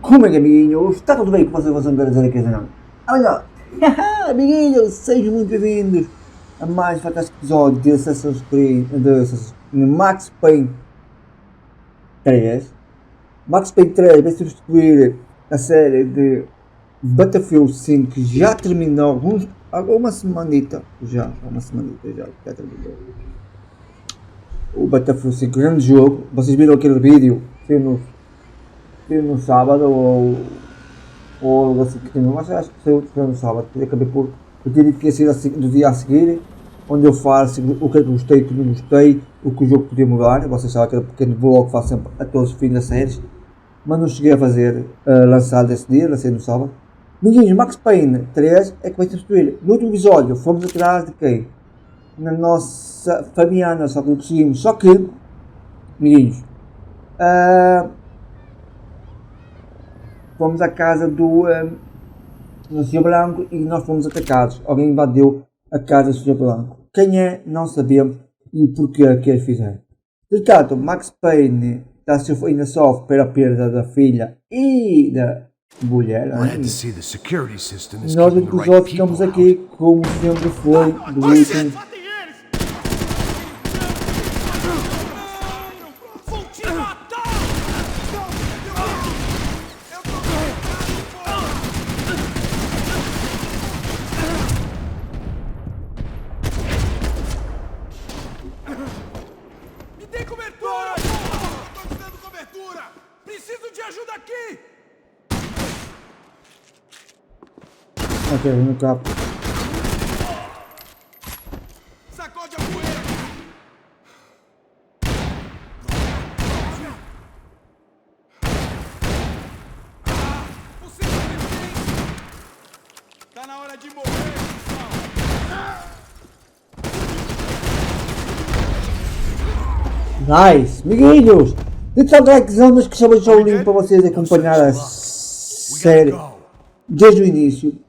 Como é que amiguinhos? Está tudo bem com vocês? Vocês não dizer aqui não? Olha, amiguinhos, sejam muito bem-vindos a mais um fantástico episódio de Assassin's Creed de Max Payne 3. Max Payne 3 vai substituir a série de Battlefield 5 que já terminou uma semanita já terminou. O Battlefield 5, grande jogo. Vocês viram aquele vídeo que no sábado ou algo assim que tinha, mas acho que foi no sábado, porque acabei por ter dito que ia ser assim, do dia a seguir, onde eu faço o que é que gostei, o que não gostei, o que o jogo podia mudar. Vocês sabem aquele pequeno vlog que faço sempre a todos os fins das séries, mas não cheguei a fazer, lançado esse dia, lancei no sábado. Amiguinhos, Max Payne 3 é que vai substituir. No último episódio fomos atrás de quem? Na nossa Fabiana, só que não conseguimos, só que, amiguinhos, fomos à casa do Sr. Branco e nós fomos atacados. Alguém invadiu a casa do Sr. Branco. Quem é? Não sabemos e o porquê que eles fizeram. Portanto, Max Payne ainda sofre pela perda da filha e da mulher. Nós no episódio ficamos aqui como sempre foi do último. Ok, no capo. Sacode a poeira. Você tá na hora de morrer, Nice, amiguinhos! Deixa o likezão, mas que só deixar o link para vocês acompanhar a série desde o início.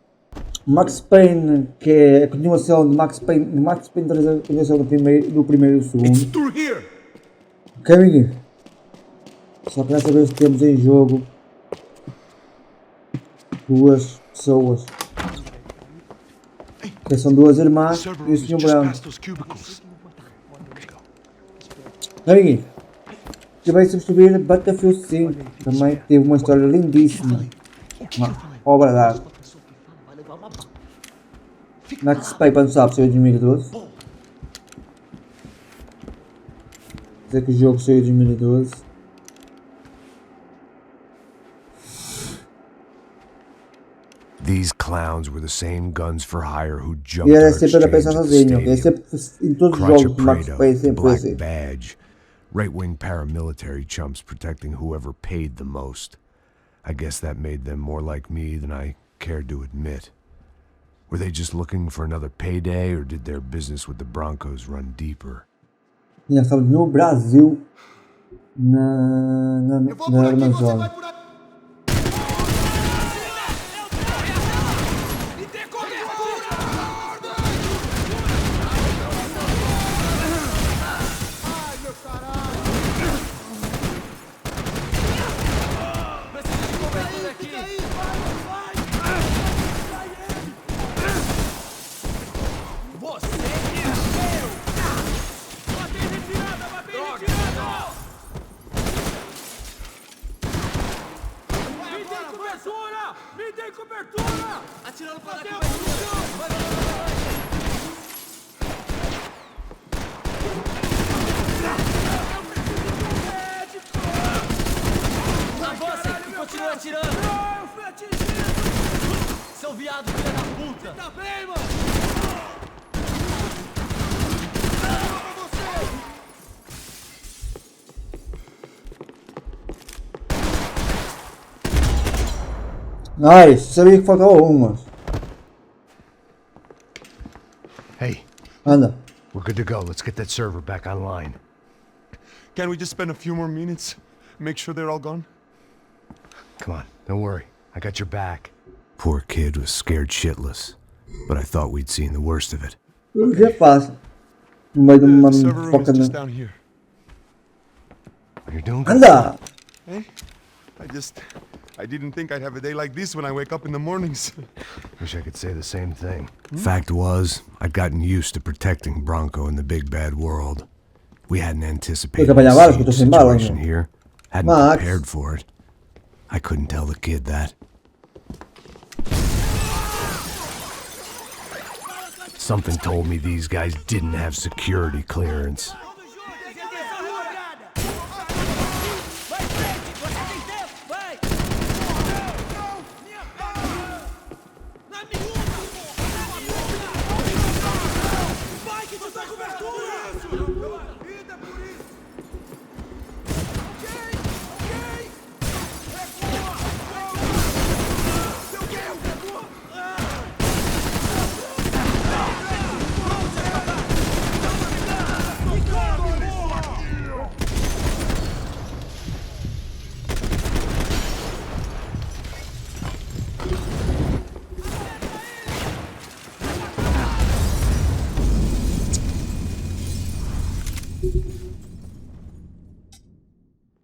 Max Payne, que é a continuação de Max Payne 3, a continuação do primeiro e do segundo. Ok, amiguinho? Só para saber se temos em jogo duas pessoas. Que são duas irmãs e o Sr. Branco. Amiguinho, que vai substituir Battlefield 5. Também teve uma história lindíssima. Uma obra de arte. Max Payne, para não sabe, saiu em 2012. Dizer que o jogo saiu em 2012. These clowns were the same guns for hire who jumped E era our sempre a pensar exchange at the sozinho. É stadium. sempre em todos os Crotch jogos of do Max Prado, Payne sempre foi black assim. badge, right-wing paramilitary chumps protecting whoever paid the most. I guess that made them more like me than I cared to admit. Were they just looking for another payday, or did their business with the Broncos run deeper? E nós estamos no Brasil, na Amazônia. Me dê cobertura! Atirando para dar Avança e continua atirando! Eu fui atingido! Seu viado, filha da puta! Você tá bem, mano? Nice, sabia que faltava umas. Hey, Anda. we're good to go. Let's get that server back online. Can we just spend a few more minutes? Make sure they're all gone? Come on, don't worry. I got your back. Poor kid was scared shitless, but I thought we'd seen the worst of it. O que é fácil. No meio de uma The server room is foca just na... down here. You're doing good. Anda! Hey, I just I didn't think I'd have a day like this when I wake up in the mornings. Wish I could say the same thing. Fact was, I'd gotten used to protecting Bronco in the big bad world. We hadn't anticipated the siege situation here. Hadn't prepared for it. I couldn't tell the kid that. Something told me these guys didn't have security clearance.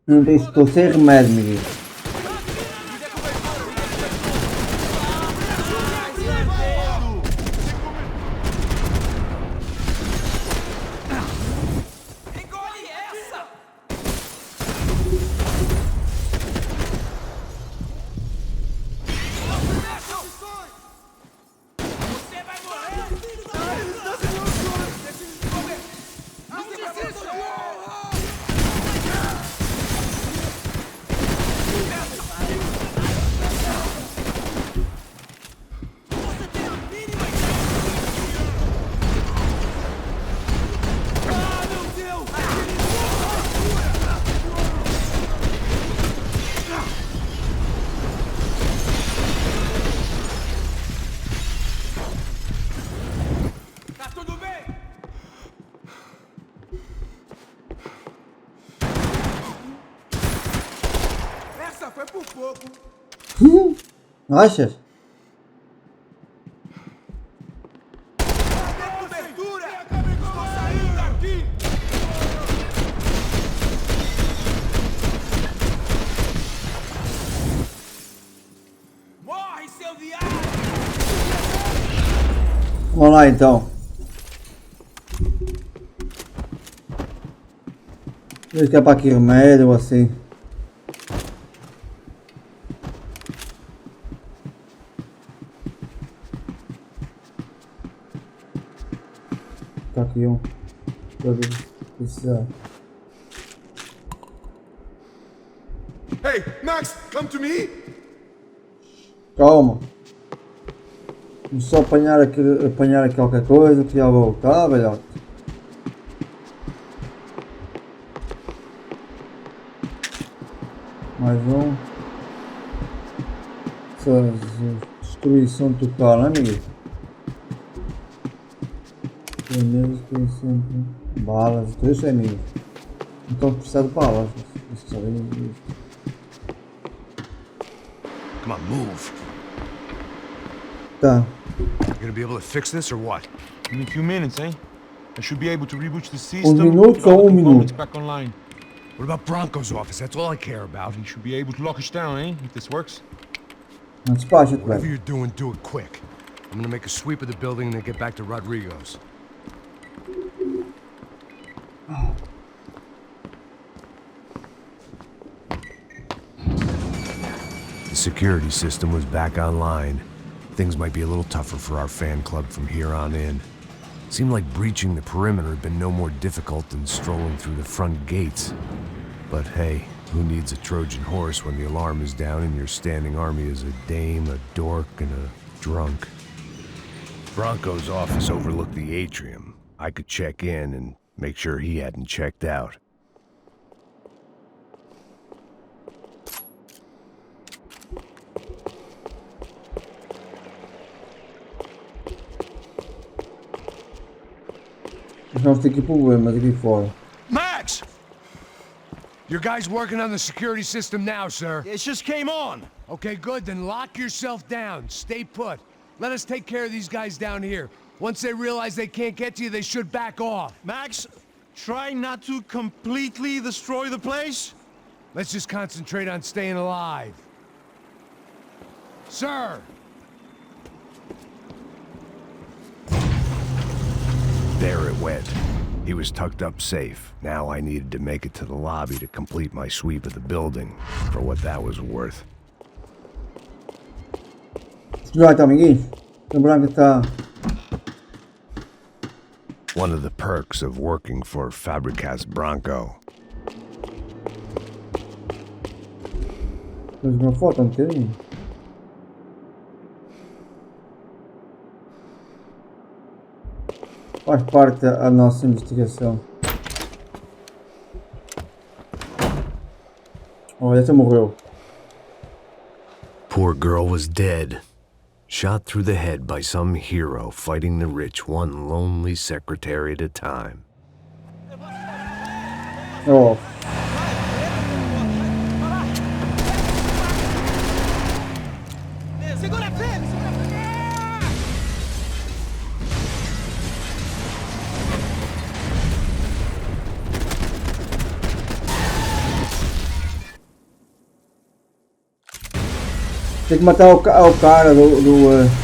Não tem, estou sem remédio, meu Deus. Achas? Morre, seu viado! Vamos lá então. Deixa que é para aqui remédio ou assim. Tá aqui um. Pra precisar. Hey, Max, come to me. Calma. Vamos só apanhar aqui qualquer coisa que já vou voltar, velhote. Mais um. Essa destruição total, né, amigo? Primeiro destruição. Balas, tudo isso é amigo. Então precisa de balas. Isso aí. Come on, move. Tá. You gonna be able to fix this or what? Give me a few minutes, eh? I should be able to reboot the system. Minuto ou minuto? Back online. What about Bronco's office? That's all I care about. You should be able to lock us down, eh? If this works. Não despacha, Whatever velho. you're doing, do it quick. I'm gonna make a sweep of the building and then get back to Rodrigo's. The security system was back online. Things might be a little tougher for our fan club from here on in. Seemed like breaching the perimeter had been no more difficult than strolling through the front gates. But hey, who needs a Trojan horse when the alarm is down and your standing army is a dame, a dork, and a drunk? Bronco's office overlooked the atrium. I could check in and make sure he hadn't checked out. Nós temos aqui problemas aqui fora. Max! Your guys working on the security system now, sir. It just came on. Okay, good. Then lock yourself down. Stay put. Let us take care of these guys down here. Once they realize they can't get to you, they should back off. Max, try not to completely destroy the place. Let's just concentrate on staying alive. Sir! There it went. He was tucked up safe. Now I needed to make it to the lobby to complete my sweep of the building, for what that was worth. Já tá, amiguinho. Lembrando que tá. One of the perks of working for Fabricas Branco. Fez uma foto, não tem? Faz parte da nossa investigação. Olha, essa morreu. Poor girl was dead. Shot through the head by some hero fighting the rich one lonely secretary at a time. Oh. Segura firme! Tem que matar o cara do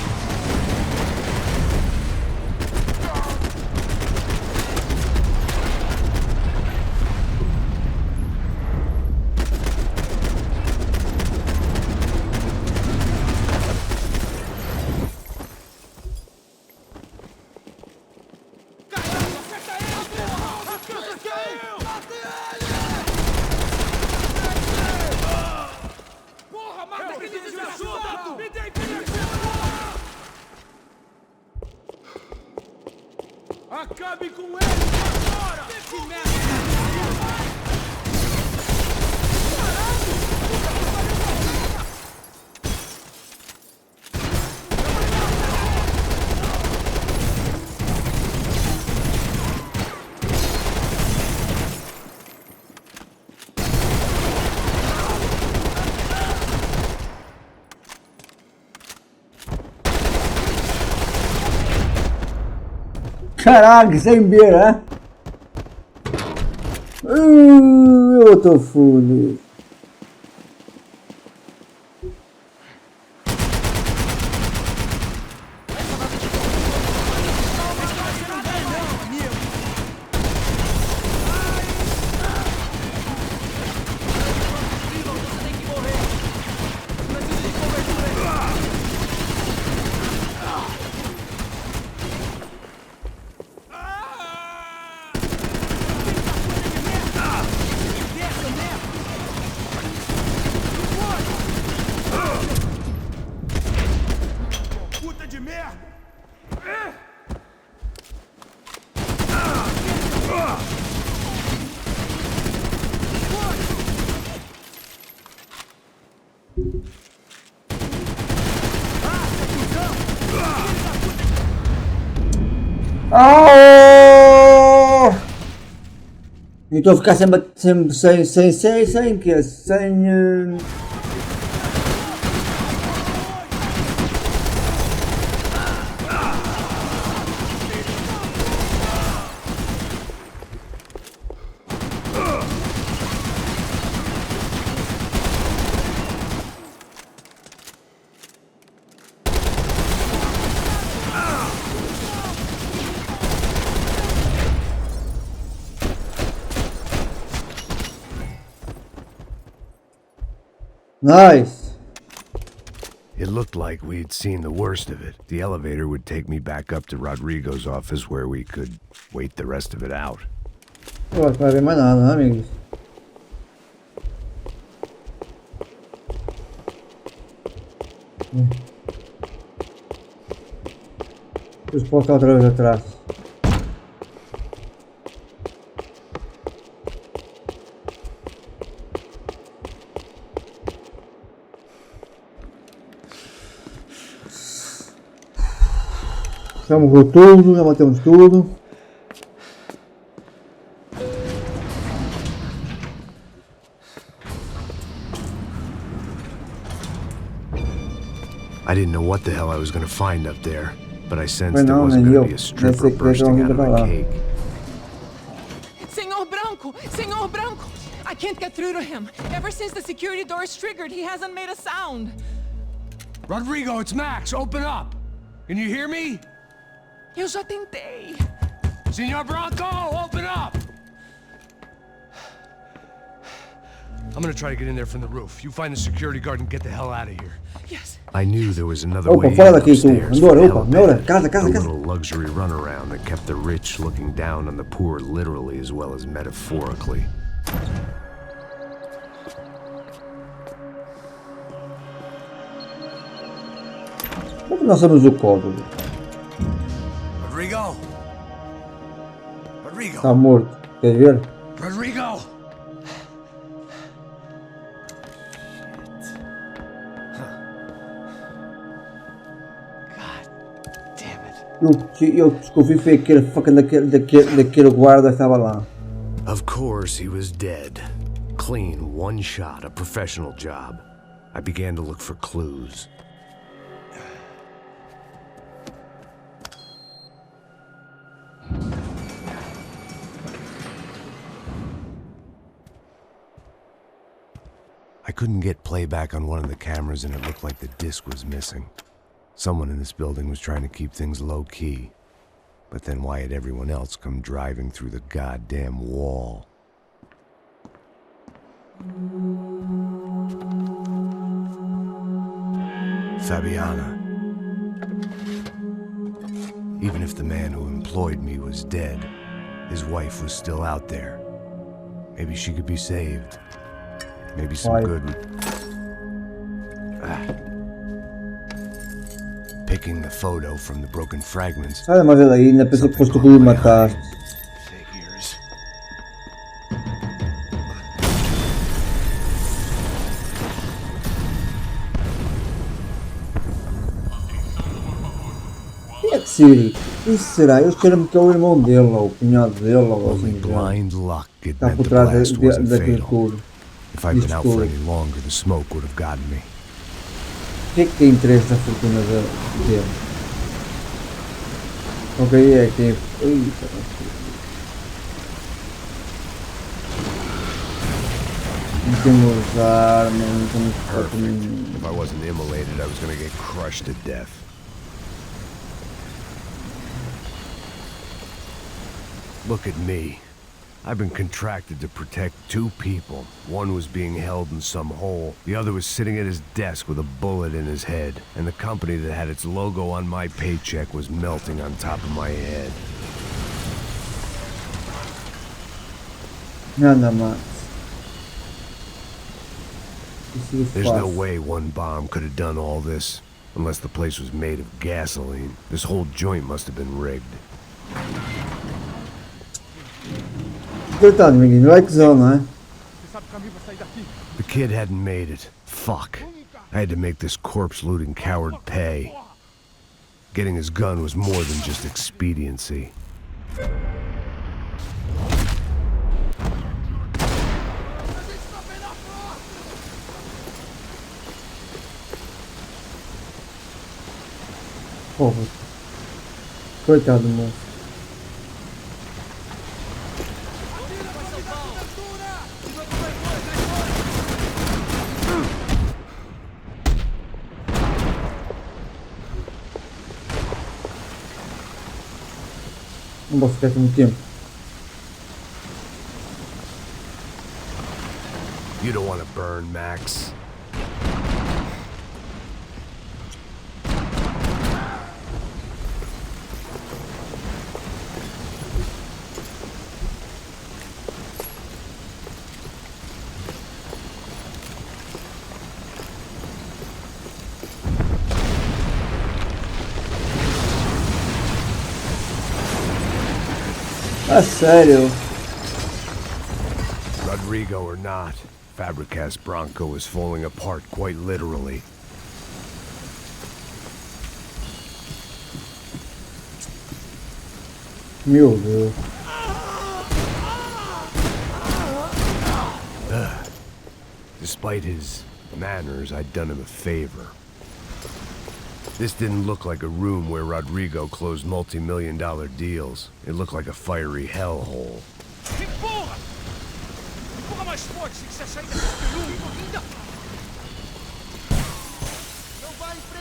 Acabe com ele agora! Que merda! Caraca, sem beira, eu tô fudido. Então ficar sempre sem Nice. It looked like we'd seen the worst of it. The elevator would take me back up to Rodrigo's office where we could wait the rest of it out. Pô, não vai ver mais nada, né, amigos? Deixa eu voltar outra vez atrás. Já morreu tudo, já matamos tudo. I didn't know what the hell I was going to find up there, but I sensed there wasn't going to be a stripper bursting out of my cake. Senor Branco! I can't get through to him. Ever since the security door is triggered, he hasn't made a sound. Rodrigo, it's Max. Open up. Can you hear me? Eu já tentei. Senor Branco, open up. I'm gonna try to get in there from the roof. You find the security guard and get the hell out of here. Yes. I knew there was another Opa, way fora in daqui tu. upstairs Andora, from opa, the Andora. helipad. Casa, A casa, casa. little luxury runaround that kept the rich looking down on the poor literally as well as metaphorically. Como é que nós sabemos o código? Rodrigo! Rodrigo! Está morto. Queres ver? Rodrigo! Eu desconfio foi aquele fucking daquele guarda que estava lá. Of course he was dead. Clean, one shot, a professional job. I began to look for clues. I couldn't get playback on one of the cameras and it looked like the disc was missing. Someone in this building was trying to keep things low-key. But then why had everyone else come driving through the goddamn wall? Fabiana. Even if the man who employed me was dead, his wife was still out there. Maybe she could be saved. Maybe some Why? good... Picking the photo from the broken fragments. Sai mais ele aí, ainda pensei que foste tu que o mataste. Figures. Quem é que seria? Isso será? Eles querem que é o irmão dele, ou o cunhado dele, ou Only assim. blind luck it Está meant por the trás blast wasn't daquele fatal. couro. If I'd been out for Desculpe. any longer, the smoke would have gotten me. O que é que tem interesse da fortuna dele? Ok, é que tem. Eita, não temos armas, não temos foto nenhuma. If I wasn't immolated, I was gonna get crushed to death. Look at me. I've been contracted to protect two people. One was being held in some hole. The other was sitting at his desk with a bullet in his head. And the company that had its logo on my paycheck was melting on top of my head. Nada mais. Isso é There's no fácil. way one bomb could have done all this. Unless the place was made of gasoline. This whole joint must have been rigged. Coitado, amiguinho, likezão, não é? The kid hadn't made it. Fuck. I had to make this corpse-looting coward pay. Getting his gun was more than just expediency. Porra. Coitado do moço. Não vou ficar aqui muito tempo. You don't want to burn, Max. Ah, sério? Rodrigo or not, Fabricas Bronco is falling apart quite literally. Meu Deus. Despite his manners, I'd done him a favor. This didn't look like a room where Rodrigo closed multi-million-dollar deals. It looked like a fiery hellhole. Empurra! Empurra mais forte se quiser sair desse peru! Não vai em frente!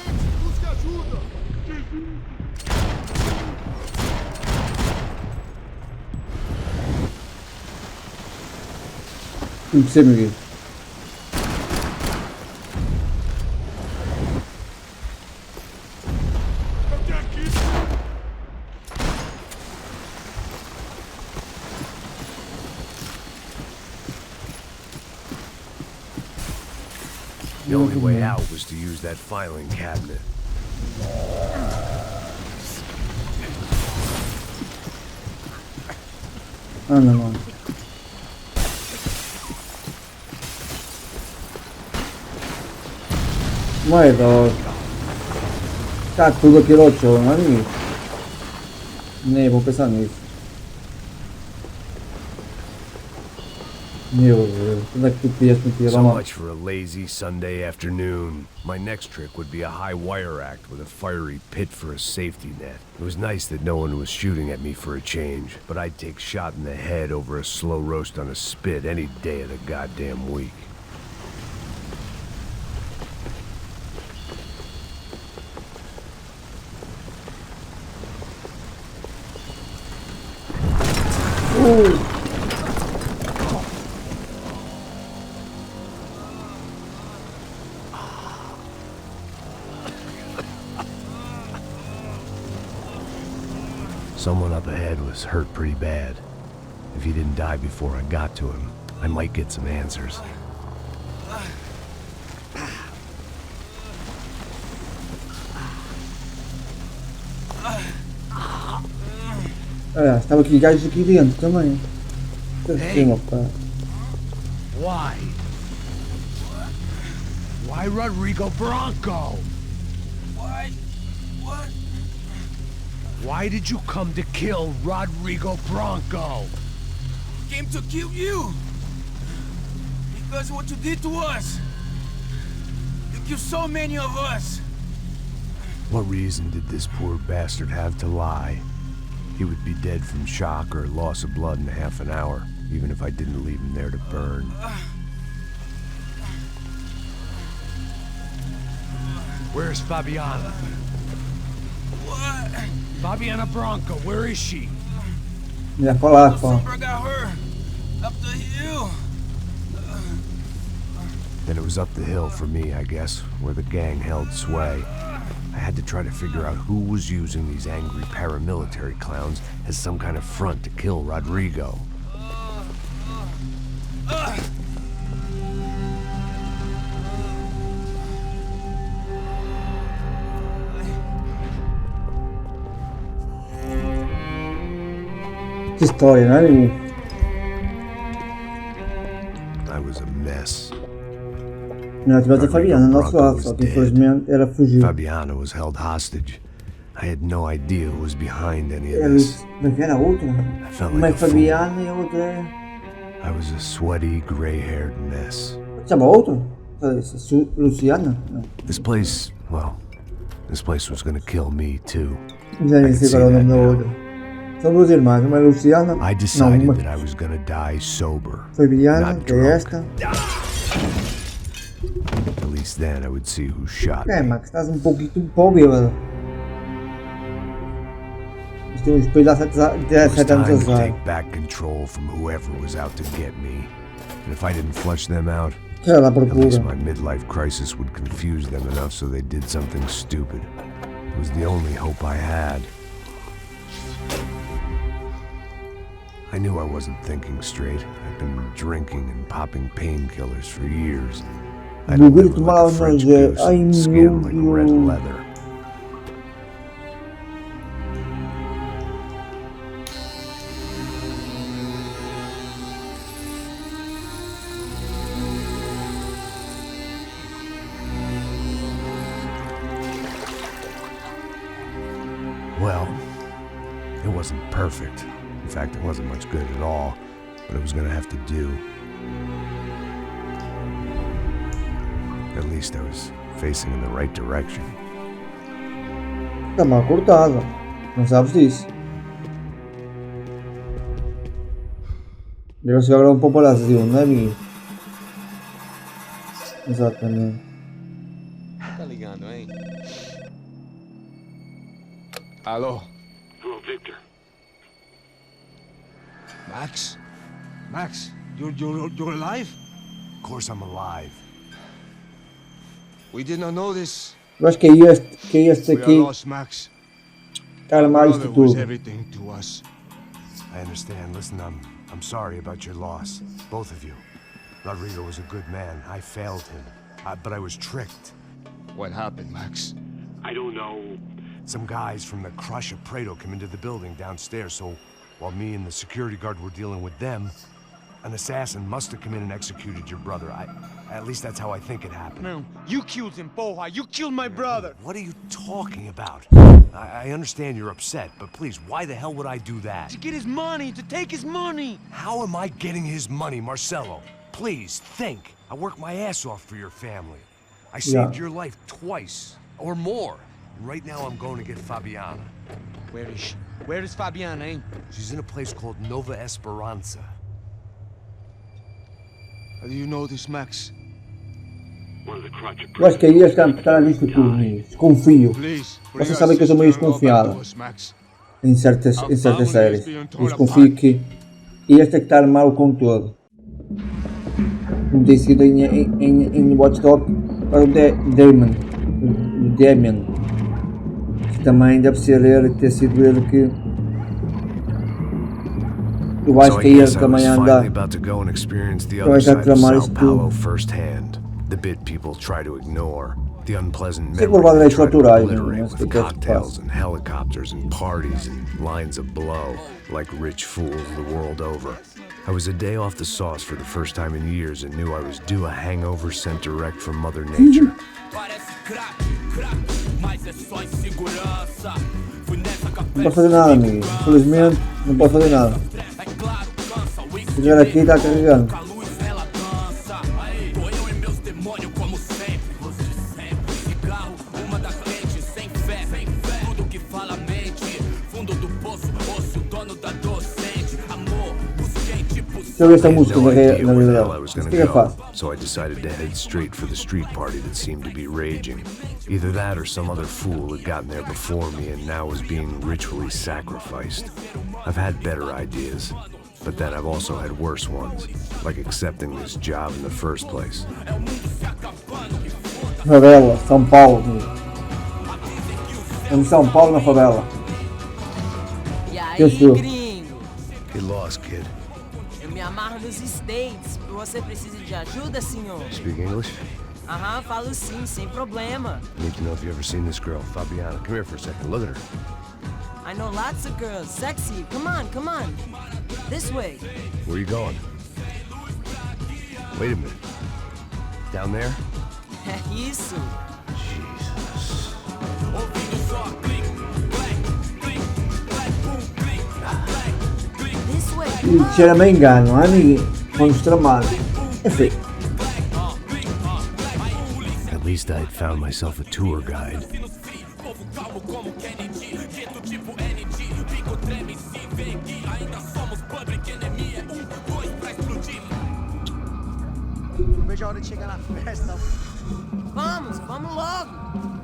Não percebo aqui. The only way out was to use that filing cabinet. Ah, não. My dog. Tá tudo aquilo ao chão, não é amigo? Nem vou pensar nisso. Meu Deus, onde é que tu querias me tirar So lá? much for a lazy Sunday afternoon. My next trick would be a high wire act with a fiery pit for a safety net. It was nice that no one was shooting at me for a change, but I'd take shot in the head over a slow roast on a spit any day of the goddamn week. Someone up ahead was hurt pretty bad. If he didn't die before I got to him, I might get some answers. Ah, estava aqui gajos aqui dentro também. Hey. Why? Why Rodrigo Bronco? Why? What? Why did you come to kill Rodrigo Bronco? Came to kill you. Because what you did to us. You killed so many of us. What reason did this poor bastard have to lie? He would be dead from shock or loss of blood in half an hour, even if I didn't leave him there to burn. Where's Fabiana? What? Fabiana Bronco, where is she? Já falar, pô. Somebody got her. Up the hill. Then it was up the hill for me, I guess, where the gang held sway. I had to try to figure out who was using these angry paramilitary clowns as some kind of front to kill Rodrigo. Que história, não é, amigo? I was a mess. Não, tivesse a Fabiana no nosso lado, só que infelizmente era fugir. Fabiana was held hostage. I had no idea who was behind any of Era, this. mas era outra. I felt Uma é like a fool. Fabiana e a outra é... I was a sweaty, gray-haired mess. Chama outra? Luciana? Não. This place, well, this place was gonna kill me too. Já nem sei qual é o nome da outra. São duas irmãs, uma é Luciana. I Não, decided uma that I was gonna die sober. Fabiana, not que é drunk. esta. At least then I would see who shot É, me. Max, estás um pouquinho pau bêbado. Isto tem um espelho há 7 It was anos time to atrás. take back control from whoever was out to get me. And if I didn't flush them out, Que era à at least procura. my midlife crisis would confuse them enough so they did something stupid. It was the only hope I had. I knew I wasn't thinking straight. I'd been drinking and popping painkillers for years. I'd No live grito like a mal, French mas goose, ai skin meu like red Deus. leather. Well, it wasn't perfect. In fact, it wasn't much good at all, but it was gonna have to do. At least I was facing in the right direction. Está mal cortada. Não sabes disso. Deve chegar agora um pouco para Brasil, não é, amigo? Exatamente. Tá ligando, hein? Hello. Hello, Victor. Max? Max, you're alive? Of course I'm alive. We did not know this. Eu acho que é este We are aqui, lost, Max. cara, mais de Brother was tudo. everything to us. I understand. Listen, I'm sorry about your loss. Both of you. Rodrigo was a good man. I failed him. But I was tricked. What happened, Max? I don't know. Some guys from the Crush of Prado came into the building downstairs, so while me and the security guard were dealing with them, an assassin must have come in and executed your brother. At least that's how I think it happened. No, you killed him, Poha. You killed my brother. What are you talking about? I understand you're upset, but please, why the hell would I do that? To get his money, to take his money. How am I getting his money, Marcelo? Please, think. I worked my ass off for your family. I saved your life twice, or more. Right now I'm going to get Fabiana. Where is she? Where is Fabiana, eh? She's in a place called Nova Esperança. How do you know this, Max? One of the crutch Eu acho que é este que está nisto tudo, amigos. Desconfio. Please, Vocês sabem que eu sou meio desconfiado em certas séries. Eu desconfio que este é que está a armar o com todo. Como tem sido em Watch Dogs para o Damon. Que também deve ser ele, ter sido ele que. Eu acho que é ele também anda. Eu acho que a tramar isto tudo. The bit people try to ignore, the unpleasant Sei que vou memories levar that try to autorais, obliterate mas with que é que cocktails faço? and helicopters and parties and lines of blow, like rich fools the world over. I was a day off the sauce for the first time in years and knew I was due a hangover sent direct from Mother Nature. Não posso fazer nada, amigo. Infelizmente, não posso fazer nada. Se chegar aqui, está carregando. Deixa eu ver essa música na realidade. Isso que é fácil. So I decided to head straight for the street party that seemed to be raging. Either that or some other fool had gotten there before me and now was being ritually sacrificed. I've had better ideas, but then I've also had worse ones, like accepting this job in the first place. Favela, São Paulo. Em São Paulo, na favela. E aí, Eu sou. gringo? Get lost, kid. Eu me amarro nos States. Você precisa de ajuda, senhor? Speak English? Aham, falo sim, sem problema. I need to know if you've ever seen this girl, Fabiana. Come here for a second. Look at her. I know lots of girls. Sexy. Come on, come on. This way. Where are you going? Wait a minute. Down there? É isso. Jesus. This way. E cheira me engano, não é, amigo? Vamos tramar. Enfim. At least I'd found myself a tour guide. Vejo a hora de chegar na festa. Vamos logo.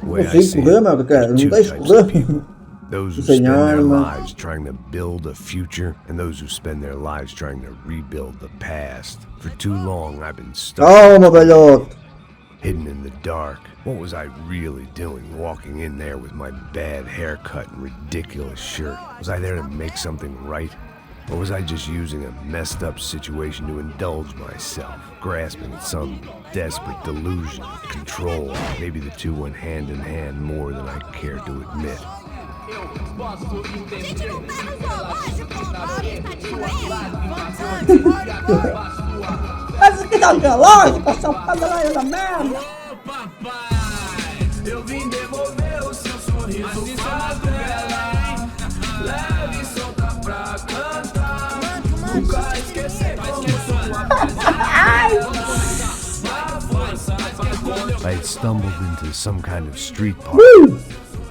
The way I Assim, see it, correr, meu cara. Não two deixes types of correr. people. Those who Sem spend their arma. lives trying to build a future, and those who spend their lives trying to rebuild the past. For too long, I've been stuck, Calma, velhote. hidden in the dark. What was I really doing, walking in there with my bad haircut and ridiculous shirt? Was I there to make something right? Or was I just using a messed up situation to indulge myself, grasping at some desperate delusion of control? Maybe the two went hand in hand more than I care to admit. Gente, não tá no zoológico! Alguém tá de Mas que dá relógio, assaltado lá da merda. Ô papai, eu vim devolver o seu sorriso favela. Leve e solta pra cantar. Nunca esquecer como I had stumbled into some kind of street party.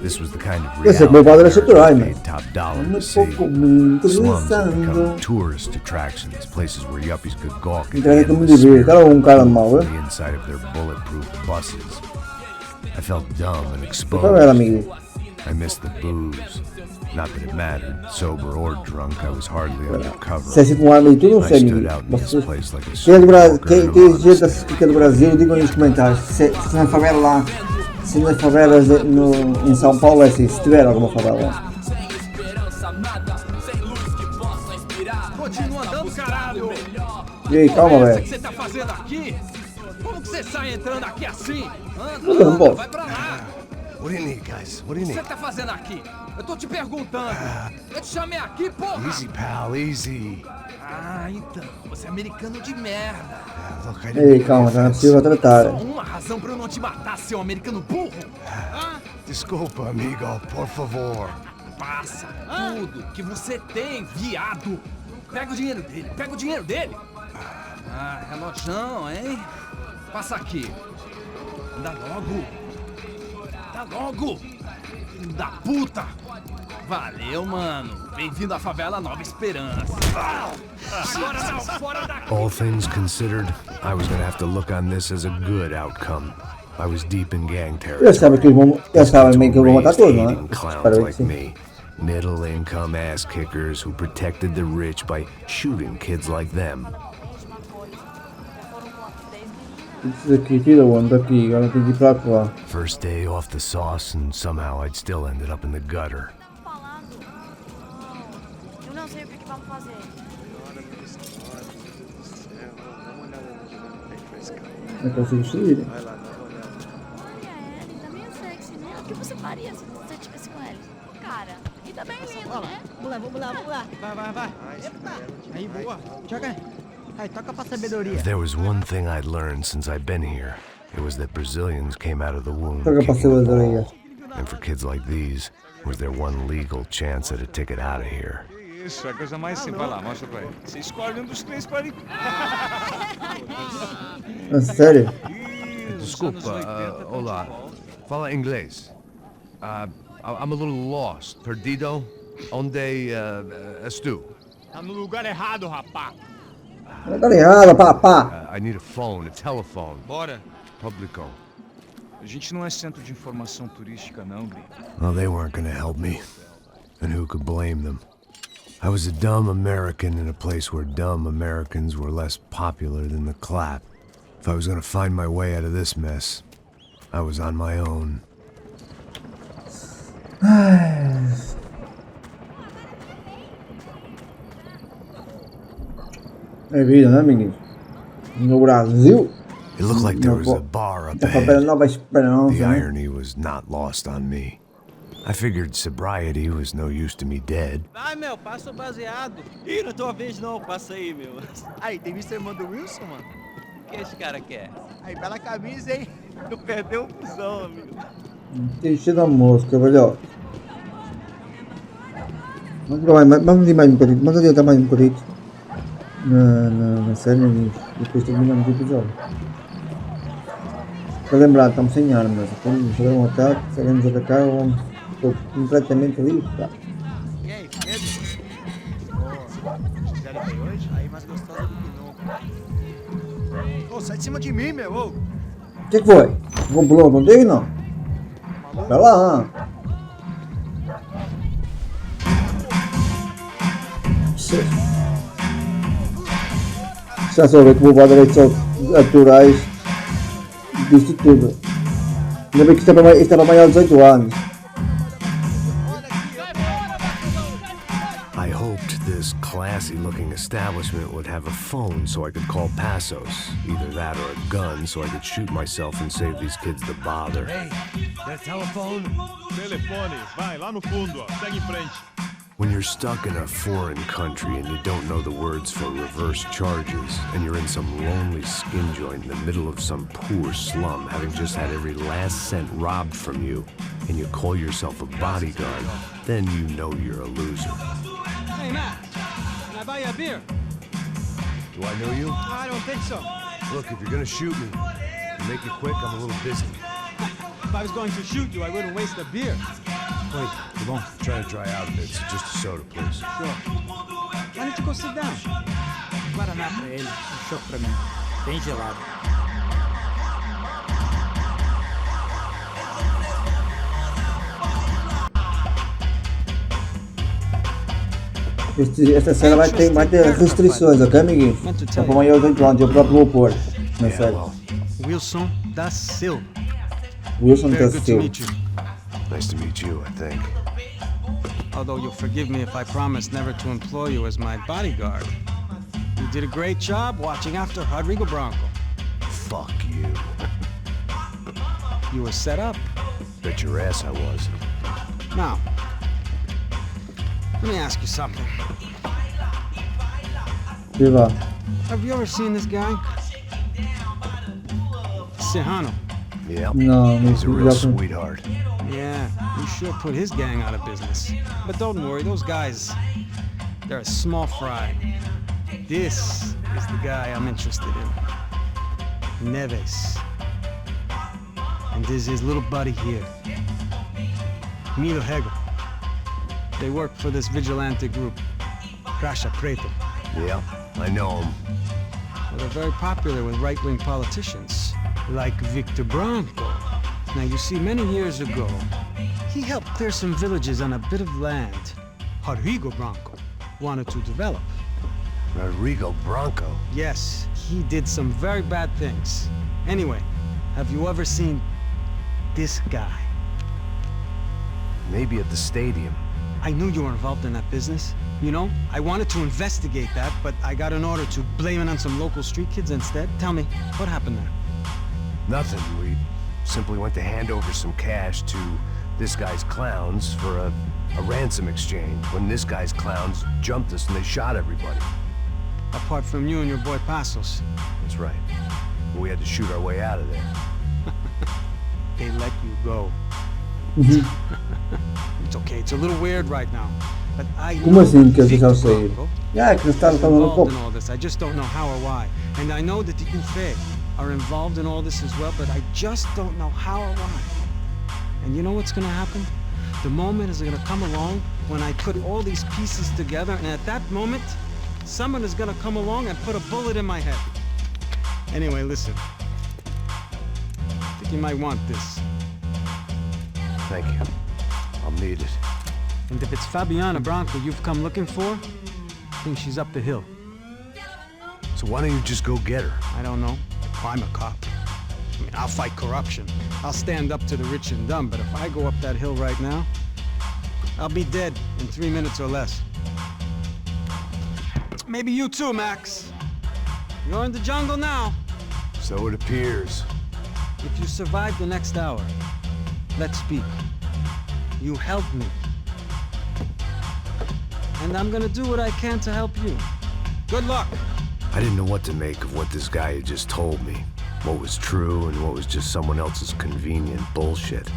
This was the kind of Esse é reality meu padre where estrutural, I né? paid top dollar to Muito see. pouco, muito Slums had pensando. become tourist attractions, places where yuppies could gawk at the Entrega como endless devia. Cara, um cara mau, from é? the inside of their bulletproof buses. I felt dumb and Favela, exposed. amigo. I missed the booze. Not that it mattered, sober or drunk, I was hardly undercover. Se é assim com arma e tudo, não sei, amigo. Vocês, quem é do Brasil, quem gente assiste que é do Brasil, digam aí nos comentários se na favela lá, se nas favelas em São Paulo é assim, se tiver alguma favela lá. Continua andando, caralho! E aí, calma, O velho. que você tá fazendo aqui? Como que você sai entrando aqui assim? Eu não posso. Vai pra lá! What do you need, guys? What do you O que need? você tá fazendo aqui? Eu tô te perguntando. Eu te chamei aqui, porra! Easy, pal, easy. Ah, então. Você é americano de merda. Look, I Ei, didn't calma, não é possível tratar. Só uma razão pra eu não te matar, seu americano burro. Desculpa, amigo, por favor. Passa tudo que você tem, viado. Pega o dinheiro dele, pega o dinheiro dele. Ah, relojão, hein? Passa aqui. Dá logo. Dá logo. Filho da puta. Valeu, mano. Bem-vindo à favela Nova Esperança. Agora não, fora daqui. All things considered, I was gonna have to look on this as a good outcome. I was deep in gang territory. Eles sabem que eles sabem meio que eu vou matar todos, não é? Hating clowns Espero que like sim. me. Middle income ass kickers who protected the rich by shooting kids like them. Isso aqui, tira o ano daqui, agora tem que ir pra lá. First day off the sauce and somehow I'd still ended up in the gutter. Falando. Eu não sei o que vamos fazer. Não consigo subir. Olha, ele tá meio sexy, né? O que você faria se você estivesse com ele? Cara, e tá bem lindo, né? Vamos lá. Vai. Eita. Aí, boa. Joga aí. Aí, toca pra sabedoria. If there was one thing I'd learned since I'd been here, it was that Brazilians came out of the womb Toca pra kicking the sabedoria. ball. And for kids like these, was their one legal chance at a ticket out of here. Isso, é a coisa mais simples. Vai lá, mostra pra ele. Você escolhe um dos três para ir. É sério? Desculpa, Ola. Fala inglês. I'm a little lost. Perdido? Onde estou? Tá no lugar errado, rapá. Tá ligado, papá. I need a phone, a telephone. Bora. Publico. A gente não é centro de informação turística, não, Gri. Well, they weren't gonna help me. And who could blame them? I was a dumb American in a place where dumb Americans were less popular than the clap. If I was gonna find my way out of this mess, I was on my own. É vida, né, amiguinhos? No Brasil, It looked like there was a bar up a favela ahead. Nova Esperança, The né? irony was not lost on me. I figured sobriety was no use to me dead. Vai, meu, passa o baseado. Ih, não é tua vez não, passa aí, meu. Aí, tem visto a irmã do Wilson, mano? O que esse cara quer? Aí, bela camisa, hein? Tu perdeu o fusão, amigo. Tem cheio da mosca, velho. Vamos ali mais um bocadinho. Vamos adiantar mais um bocadinho. Na série, amigos. Depois terminamos o episódio. Para lembrar, estamos sem armas. Quando fazer um ataque, se alguém nos atacar, vamos. Estou completamente livre. Tá. E aí, Pedro? Fizeram bem hoje? Aí, mais gostosa do que nunca. Ô, sai de cima de mim, meu. Ô. O que foi? Vamos pular contigo, não? Vai lá. Já soube que vou levar direitos autorais disto tudo. Ainda bem que isto é para maior de 18 anos. I hoped this classy-looking establishment would have a phone so I could call Passos. Either that or a gun so I could shoot myself and save these kids the bother. Hey, that telephone? Telefone, vai lá no fundo, ó. Segue em frente. When you're stuck in a foreign country and you don't know the words for reverse charges, and you're in some lonely skin joint in the middle of some poor slum, having just had every last cent robbed from you, and you call yourself a bodyguard, then you know you're a loser. Hey, Matt. Can I buy you a beer? Do I know you? I don't think so. Look, if you're gonna shoot me, make it quick, I'm a little busy. If I was going to shoot you, I wouldn't waste a beer. Wait, come on. Try to dry out a bit. Just a soda, please. Sure. Why don't you go sit down? Guaraná pra ele, chopp pra mim. Bem gelado. Esta série vai ter restrições, ok, amiguinhos? Só para maiores de 8 anos, eu próprio vou pôr na série. Wilson da Silva. Wilson da Very good to Silva. meet you. Nice to meet you, I think. Although you'll forgive me if I promise never to employ you as my bodyguard. You did a great job watching after Rodrigo Branco. Fuck you. You were set up. Bet your ass I was. Now, let me ask you something. Viva. Have you ever seen this guy? Serrano. Yep. No, He's a real no. sweetheart. Yeah, you sure put his gang out of business. But don't worry, those guys, they're a small fry. This is the guy I'm interested in. Neves. And this is his little buddy here. Milo Hegel. They work for this vigilante group, Crasha Preto. Yeah, I know him. Well, they're very popular with right-wing politicians, like Victor Branco. Now, you see, many years ago, he helped clear some villages on a bit of land Rodrigo Branco wanted to develop. Rodrigo Branco? Yes, he did some very bad things. Anyway, have you ever seen this guy? Maybe at the stadium. I knew you were involved in that business. You know, I wanted to investigate that, but I got an order to blame it on some local street kids instead. Tell me, what happened there? Nothing. We simply went to hand over some cash to this guy's clowns for a ransom exchange when this guy's clowns jumped us and they shot everybody. Apart from you and your boy Passos. That's right. We had to shoot our way out of there. They let you go. It's okay, it's a little weird right now. But I Como assim que eles Victor deixaram sair? Branco Que eles estavam is no involved pouco. in all this. I just don't know how or why. And I know that the UFE are involved in all this as well, but I just don't know how or why. And you know what's gonna happen? The moment is gonna come along when I put all these pieces together, and at that moment, someone is gonna come along and put a bullet in my head. Anyway, listen. I think you might want this. Thank you. I'll need it. And if it's Fabiana Branco you've come looking for, I think she's up the hill. So why don't you just go get her? I don't know. I'm a cop. I mean, I'll fight corruption. I'll stand up to the rich and dumb, but if I go up that hill right now, I'll be dead in 3 minutes or less. Maybe you too, Max. You're in the jungle now. So it appears. If you survive the next hour, let's speak. You helped me. And I'm gonna do what I can to help you. Good luck. I didn't know what to make of what this guy had just told me. What was true and what was just someone else's convenient bullshit.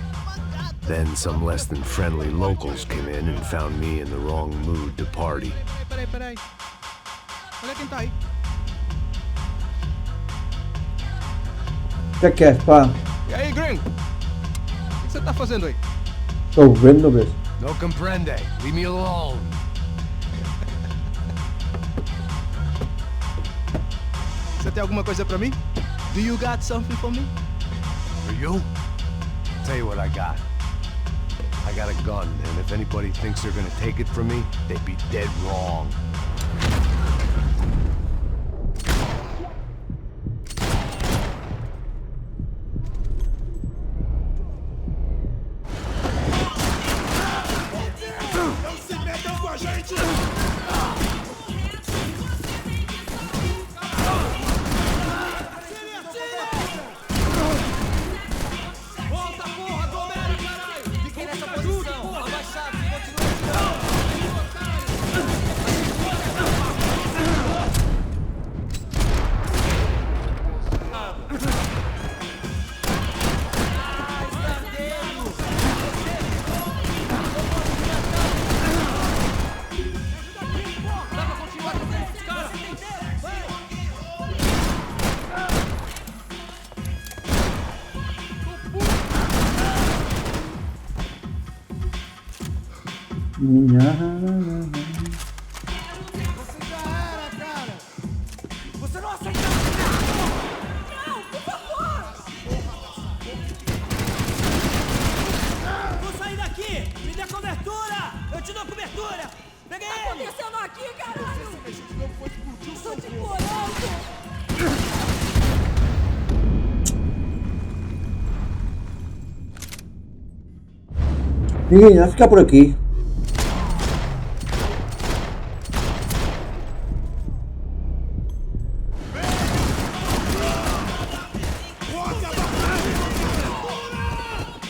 Then some less than friendly locals came in and found me in the wrong mood to party. Peraí. Olha quem tá aí. O que quer, pá? E aí, gringo? O que você tá fazendo aí? Estou vendo, bicho. No comprende. Leave me alone. Você tem alguma coisa pra mim? Do you got something for me? For you? Tell you what I got. I got a gun, and if anybody thinks they're gonna take it from me, they'd be dead wrong. Você não aceita! Não, por favor! Vou sair daqui! Me dê cobertura! Eu te dou cobertura! Peguei ele! O que tá acontecendo aqui? Amiguinhos, vai ficar por aqui.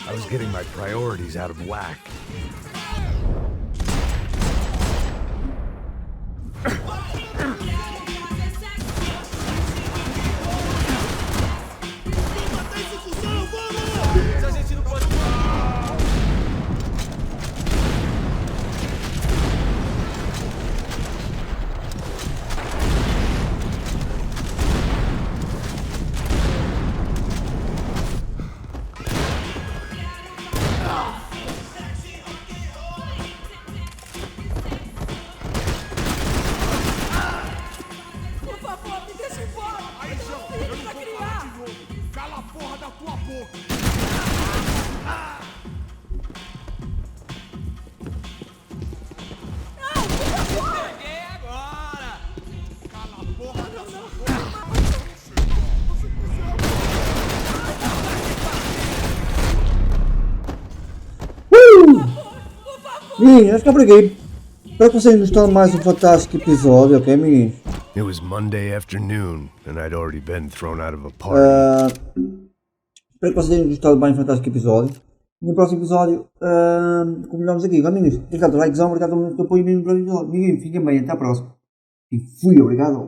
I was getting my priorities out of whack. Amiguinhos, vai ficar por aqui. Espero que vocês gostaram de mais um fantástico episódio, ok, amiguinhos? It was Monday afternoon, and I'd already been thrown out of a party. Espero que vocês tenham gostado de mais um fantástico episódio. No próximo episódio, combinamos aqui, amiguinhos. Obrigado pelo likezão, obrigado pelo apoio mesmo para o episódio. Amiguinhos, fiquem bem, até a próxima. E fui, obrigado.